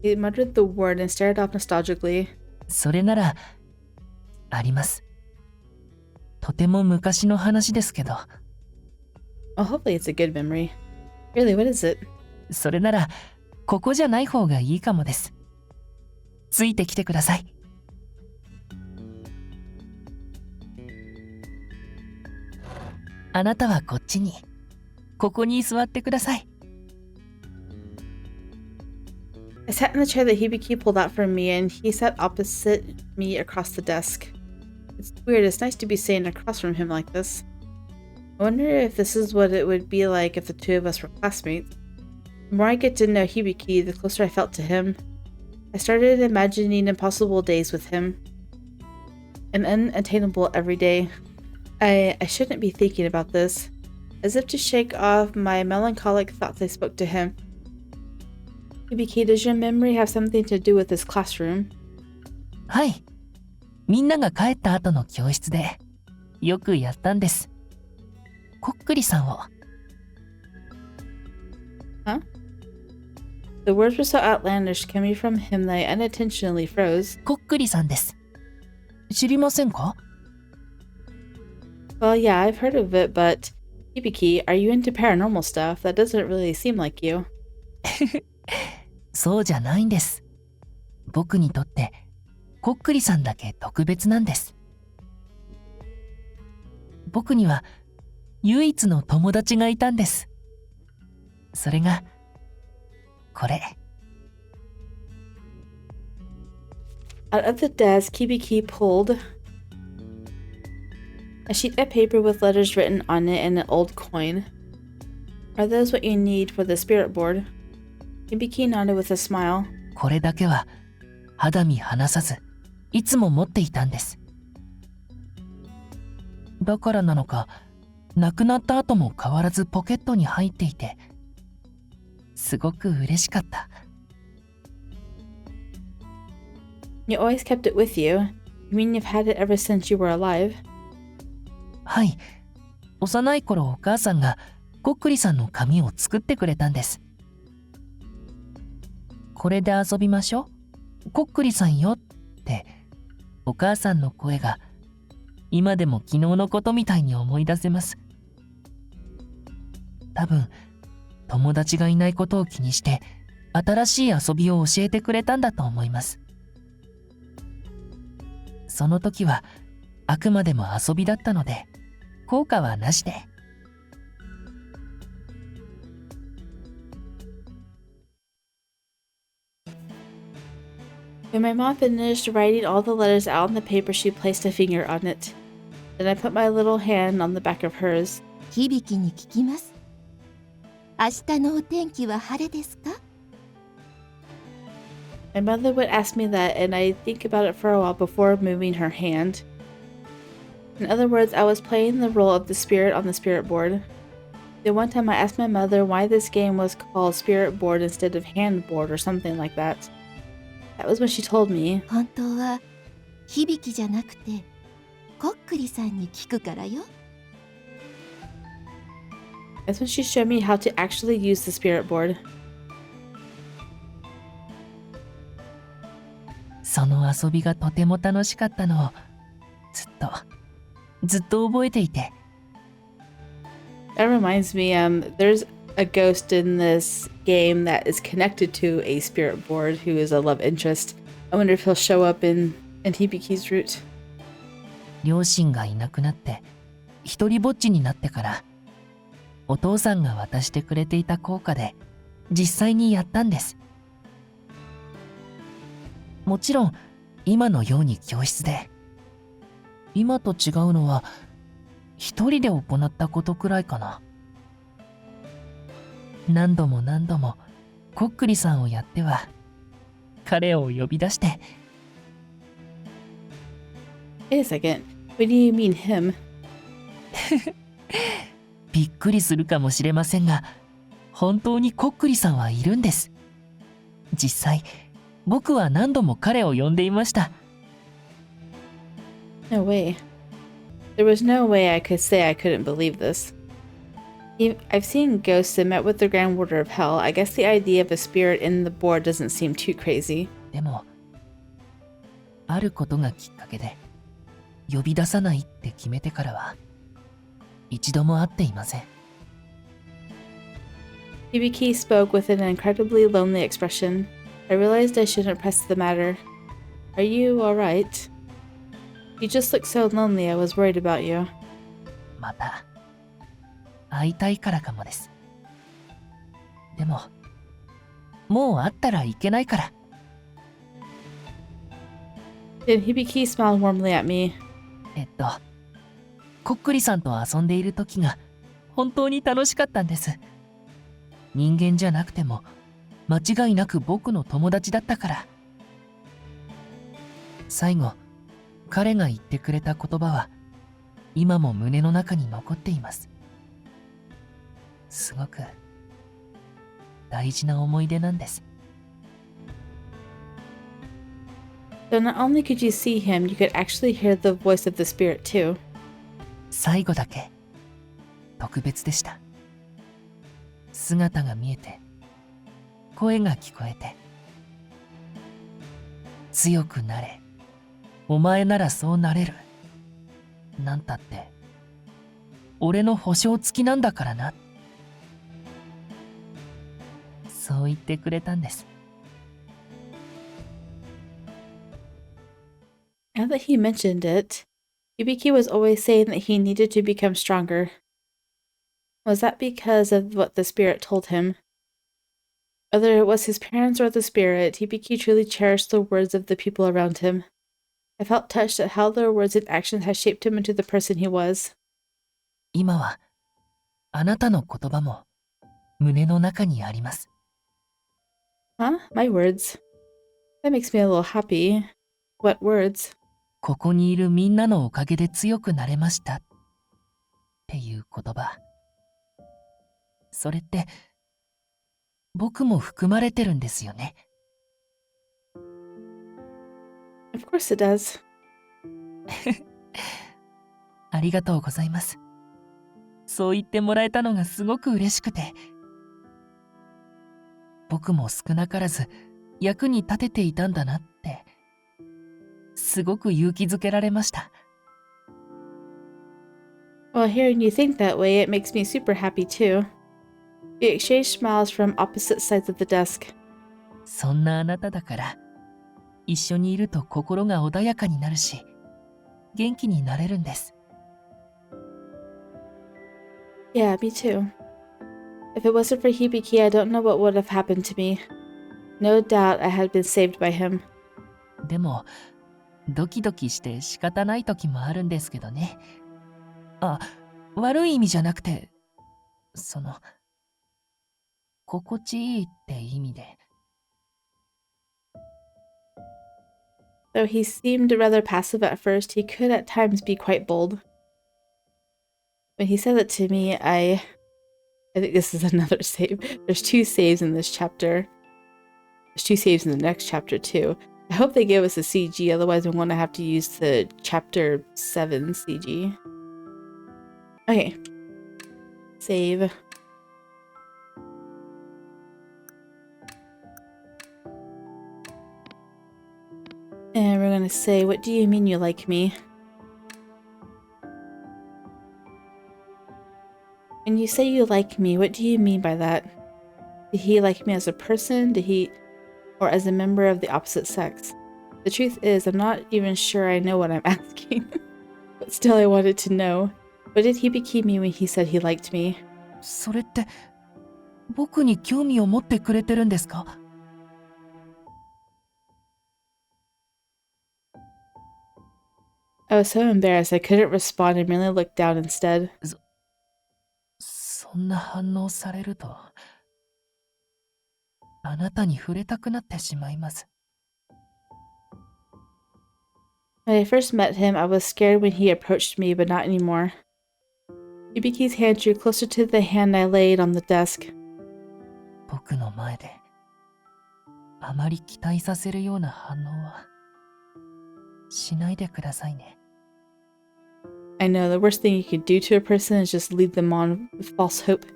He muttered the word and stared off nostalgically. それなら、あります。とても昔の話ですけど。Well, hopefully it's a good memory. Really, what is it? それなら、ここじゃない方がいいかもです。ついてきてください。あなたはこっちに、ここに座ってください。I sat in the chair that Hibiki pulled out for me, and he sat opposite me across the desk. It's weird, it's nice to be sitting across from him like this. I wonder if this is what it would be like if the two of us were classmates. The more I get to know Hibiki, the closer I felt to him. I started imagining impossible days with him. An unattainable every day. I shouldn't be thinking about this. As if to shake off my melancholic thoughts, I spoke to him. Hibiki, does your memory have something to do with this classroom? はい。みんなが帰った後の教室で、よくやったんです。こっくりさんを。Huh? The words were so outlandish coming from him that I unintentionally froze. こっくりさんです。知りませんか？ Well, yeah, I've heard of it, but Hibiki, are you into paranormal stuff? That doesn't really seem like you. そうじゃないんです。僕にとってこっくりさんだけ特別なんです。僕には唯一の友達がいたんです。それがこれ。Out of the desk, Hibiki pulled a sheet of paper with letters written on it and an old coin. Are those what you need for the spirit board? Hibiki nodded with a smile. これだけは肌身離さずいつも持っていたんです。だからなのか、亡くなった後も変わらずポケットに入っていて、すごく嬉しかった。You always kept it with you. You mean you've had it ever since you were alive? はい。幼い頃お母さんがこっくりさんの紙を作ってくれたんです。これで遊びましょう。こっくりさんよってお母さんの声が今でも昨日のことみたいに思い出せます。多分友達がいないことを気にして新しい遊びを教えてくれたんだと思います。その時はあくまでも遊びだったので効果はなしで。When my mom finished writing all the letters out on the paper, she placed a finger on it. Then I put my little hand on the back of hers. 響に聞きます。明日のお天気は晴れですか？ My mother would ask me that, and I'd think about it for a while before moving her hand. In other words, I was playing the role of the spirit on the spirit board. Then one time I asked my mother why this game was called spirit board instead of hand board or something like that. That was when she told me. 本当は響じゃなくてこっくりさんに聞くからよ。 That's when she showed me how to actually use the spirit board. その遊びがとても楽しかったのをずっと覚えていて。That reminds me, there's a ghost in this game that is connected to a spirit board who is a love interest. I wonder if he'll show up in Hibiki's route. 両親がいなくなって一人ぼっちになってからお父さんが渡してくれていた効果で実際にやったんです。もちろん今のように教室で。今と違うのは一人で行ったことくらいかな。何度もこっくりさんをやっては彼を呼び出して。 Wait a second. What do you mean him? びっくりするかもしれませんが本当にこっくりさんはいるんです。実際僕は何度も彼を呼んでいました。 No way. There was no way I could say I couldn't believe this. I've seen ghosts that met with the Grand Warder of Hell. I guess the idea of a spirit in the board doesn't seem too crazy. でもあることがきっかけで呼び出さないって決めてからは一度も会っていません。 Hibiki spoke with an incredibly lonely expression. I realized I shouldn't press the matter. Are you alright? You just look so lonely. I was worried about you. また会いたいからかもです。でももう会ったらいけないから。 Then Hibiki smiled warmly at me. こっくりさんと遊んでいる時が本当に楽しかったんです。人間じゃなくても間違いなく僕の友達だったから。最後彼が言ってくれた言葉は今も胸の中に残っています。すごく大事な思い出なんです。 So not only could you see him, you could actually hear the voice of the spirit too. 最後だけ特別でした。姿が見えて、声が聞こえて、強くなれ、お前ならそうなれる、なんたって、俺の保証付きなんだからな。そう言ってくれたんです。Now that he mentioned it, Hibiki was always saying that he needed to become stronger. Was that because of what the spirit told him? Whether it was his parents or the spirit, Hibiki truly cherished the words of the people around him. I felt touched at how their words and actions had shaped him into the person he was. 今は、あなたの言葉も胸の中にあります。Huh? My words? That makes me a little happy. What words? ここにいるみんなのおかげで強くなれましたっていう言葉。それって僕も含まれてるんですよね。Of course it does. ありがとうございます。そう言ってもらえたのがすごく嬉しくて、僕も少なからず役に立てていたんだなってすごく勇気づけられました。Well, hearing you think that way, it makes me super happy too. We exchanged smiles from opposite sides of the desk. そんなあなただから一緒にいると心が穏やかになるし元気になれるんです。Yeah, me too. If it wasn't for Hibiki, I don't know what would have happened to me. No doubt I had been saved by him. でもドキドキして仕方ない時もあるんですけどね。あ、悪い意味じゃなくて、心地いいって意味で。Though he seemed rather passive at first, he could at times be quite bold. When he said that to me, I think this is another save. There's 2 saves in this chapter. There's 2 saves in the next chapter too. I hope they give us a CG, otherwise I'm going to have to use the chapter 7 CG. Okay. Save. And we're gonna say, what do you mean you like me? When you say you like me, what do you mean by that? Did he like me as a person? Or as a member of the opposite sex? The truth is, I'm not even sure I know what I'm asking. But still, I wanted to know. What did Hibiki mean when he said he liked me? それって僕に興味を持ってくれてるんですか？ I was so embarrassed I couldn't respond and merely looked down instead. そんな反応されるとあなたに触れたくなってしまいます。When I first met him, I was scared when he approached me, but not anymore. Hibiki's hand drew closer to the hand I laid on the desk. 僕の前であまり期待させるような反応はしないでくださいね。I know, the worst thing you could do to a person is just lead them on with false hope.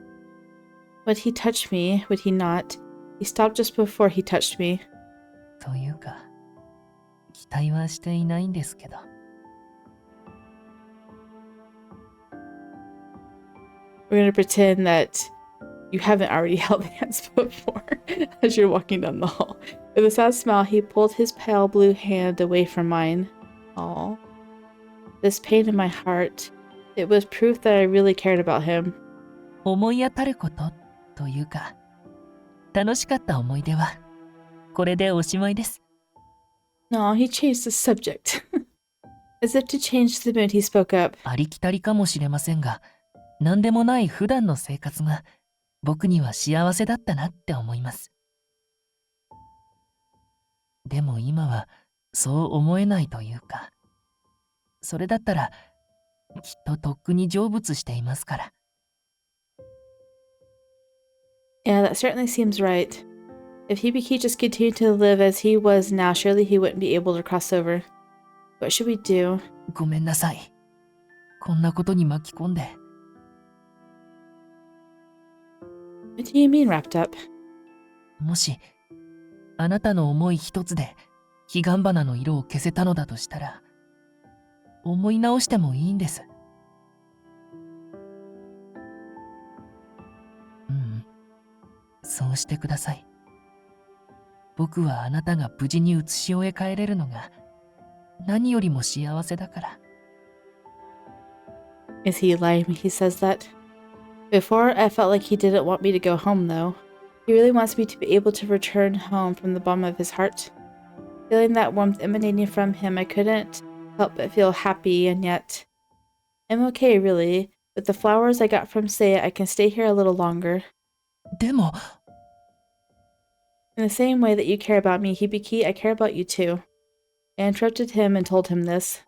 Would he touch me? Would he not? He stopped just before he touched me. というか、期待はしていないんですけど。We're gonna pretend that you haven't already held hands before as you're walking down the hall. With a sad smile, he pulled his pale blue hand away from mine. Aww. This pain in my heart, it was proof that I really cared about him. 思い当たることというか、楽しかった思い出はこれでおしまいです。No, he changed the subject. As if to change the mood, he spoke up. ありきたりかもしれませんが、何でもない普段の生活が僕には幸せだったなって思います。でも今はそう思えないというか、それだったらきっととっくに成仏していますから。Yeah, that certainly seems right. If Hibiki just continued to live as he was now, surely he wouldn't be able to cross over. What should we do? ごめんなさい。こんなことに巻き込んで。What do you mean wrapped up? もし、あなたの思い一つで、彼岸花の色を消せたのだとしたら、思い直してもいいんです。そうしてください。僕はあなたが無事に写し終え帰れるのが何よりも幸せだから。Is he lying when he says that? Before, I felt like he didn't want me to go home, though. He really wants me to be able to return home from the bottom of his heart. Feeling that warmth emanating from him, I couldn't help but feel happy, and yet... I'm okay, really. With the flowers I got from Seiya, I can stay here a little longer. でも、In the same way that you care about me, Hibiki, I care about you too. I interrupted him and told him this.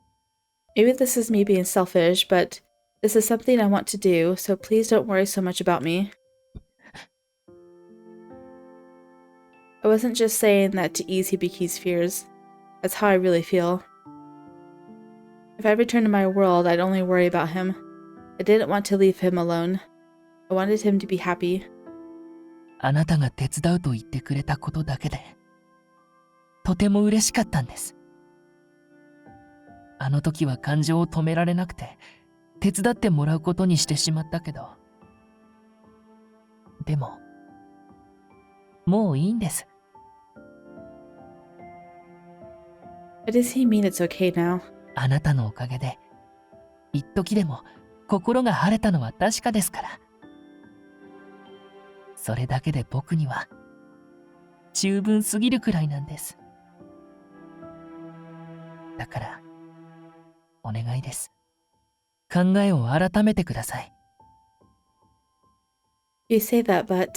Maybe this is me being selfish, but this is something I want to do, so please don't worry so much about me. I wasn't just saying that to ease Hibiki's fears. That's how I really feel. If I returned to my world, I'd only worry about him. I didn't want to leave him alone. I wanted him to be happy. あなたが手伝うと言ってくれたことだけで、とても嬉しかったんです。あの時は感情を止められなくて、手伝ってもらうことにしてしまったけど。でも、もういいんです。What does he mean it's okay now? あなたのおかげで、一時でも心が晴れたのは確かですから。それだけで僕には十分すぎるくらいなんです。だから、お願いです。考えを改めてください。You say that, but...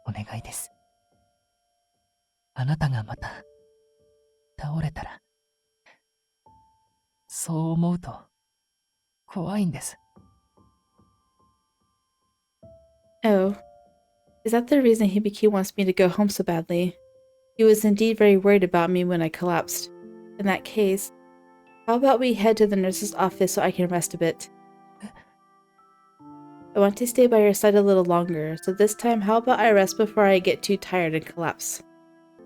お願いです。あなたがまた倒れたら、そう思うと怖いんです。Oh. Is that the reason Hibiki wants me to go home so badly? He was indeed very worried about me when I collapsed. In that case, how about we head to the nurse's office so I can rest a bit? I want to stay by your side a little longer, so this time how about I rest before I get too tired and collapse?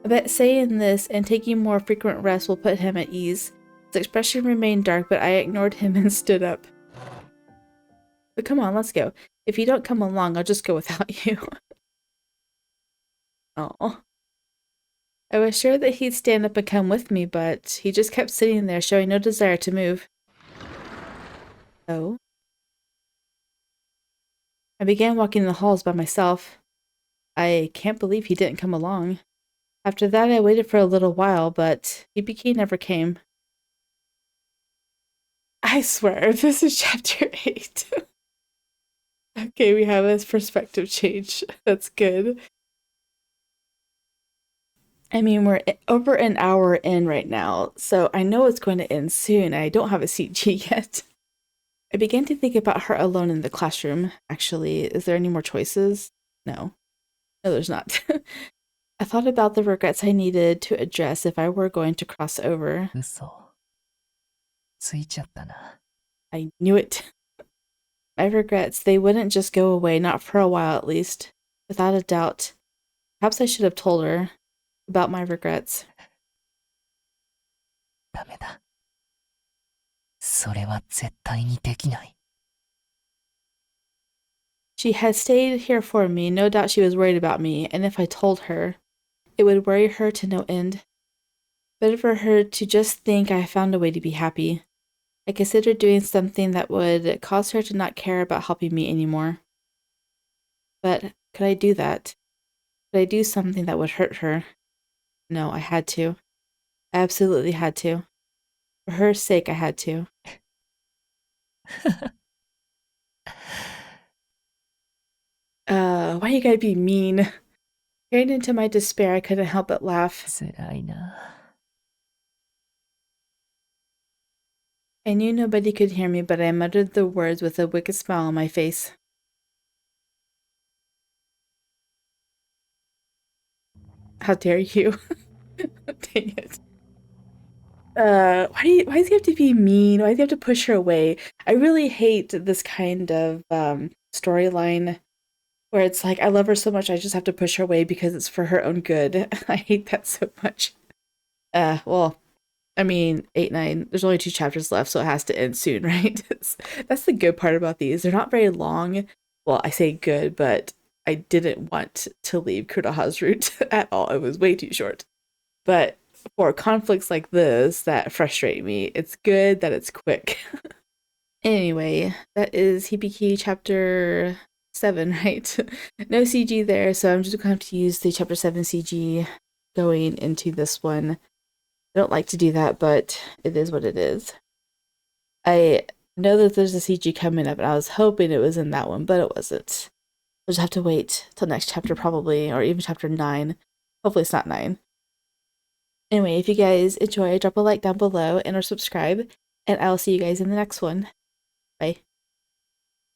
I bet saying this and taking more frequent rests will put him at ease. His expression remained dark, but I ignored him and stood up. But come on, let's go. If you don't come along, I'll just go without you. Oh. I was sure that he'd stand up and come with me, but he just kept sitting there, showing no desire to move. Oh? I began walking the halls by myself. I can't believe he didn't come along. After that, I waited for a little while, but Hibiki never came. I swear, this is chapter 8. Okay, we have this perspective change. That's good. I mean, we're over an hour in right now, so I know it's going to end soon. I don't have a CG yet. I began to think about her alone in the classroom. Actually, is there any more choices? No. No, there's not. I thought about the regrets I needed to address if I were going to cross over. 嘘。ついちゃったな。I knew it. My regrets, they wouldn't just go away, not for a while at least. Without a doubt. Perhaps I should have told her about my regrets. ダメだ。それは絶対にできない。She had stayed here for me. No doubt she was worried about me, and if I told her, it would worry her to no end. Better for her to just think I found a way to be happy. I considered doing something that would cause her to not care about helping me anymore. But could I do that? Could I do something that would hurt her? No, I had to. I absolutely had to. For her sake, I had to. Why you gotta be mean? Hearing into my despair, I couldn't help but laugh. 辛いな。I knew nobody could hear me, but I muttered the words with a wicked smile on my face. How dare you? Dang it. Why does he have to be mean? Why does he have to push her away? I really hate this kind of storyline where it's like, I love her so much, I just have to push her away because it's for her own good. I hate that so much. Well, I mean, 8, 9, there's only 2 chapters left, so it has to end soon, right? That's the good part about these. They're not very long. Well, I say good, but I didn't want to leave Kuroha's route at all. It was way too short. But for conflicts like this that frustrate me, it's good that it's quick. Anyway, that is Hibiki chapter 7, right? No CG there, so I'm just going to have to use the chapter 7 CG going into this one. I don't like to do that, but it is what it is. I know that there's a CG coming up, and I was hoping it was in that one, but it wasn't. I'll just have to wait till next chapter probably, or even chapter 9. Hopefully it's not 9. Anyway, if you guys enjoy, drop a like down below and or subscribe, and I'll see you guys in the next one. Bye.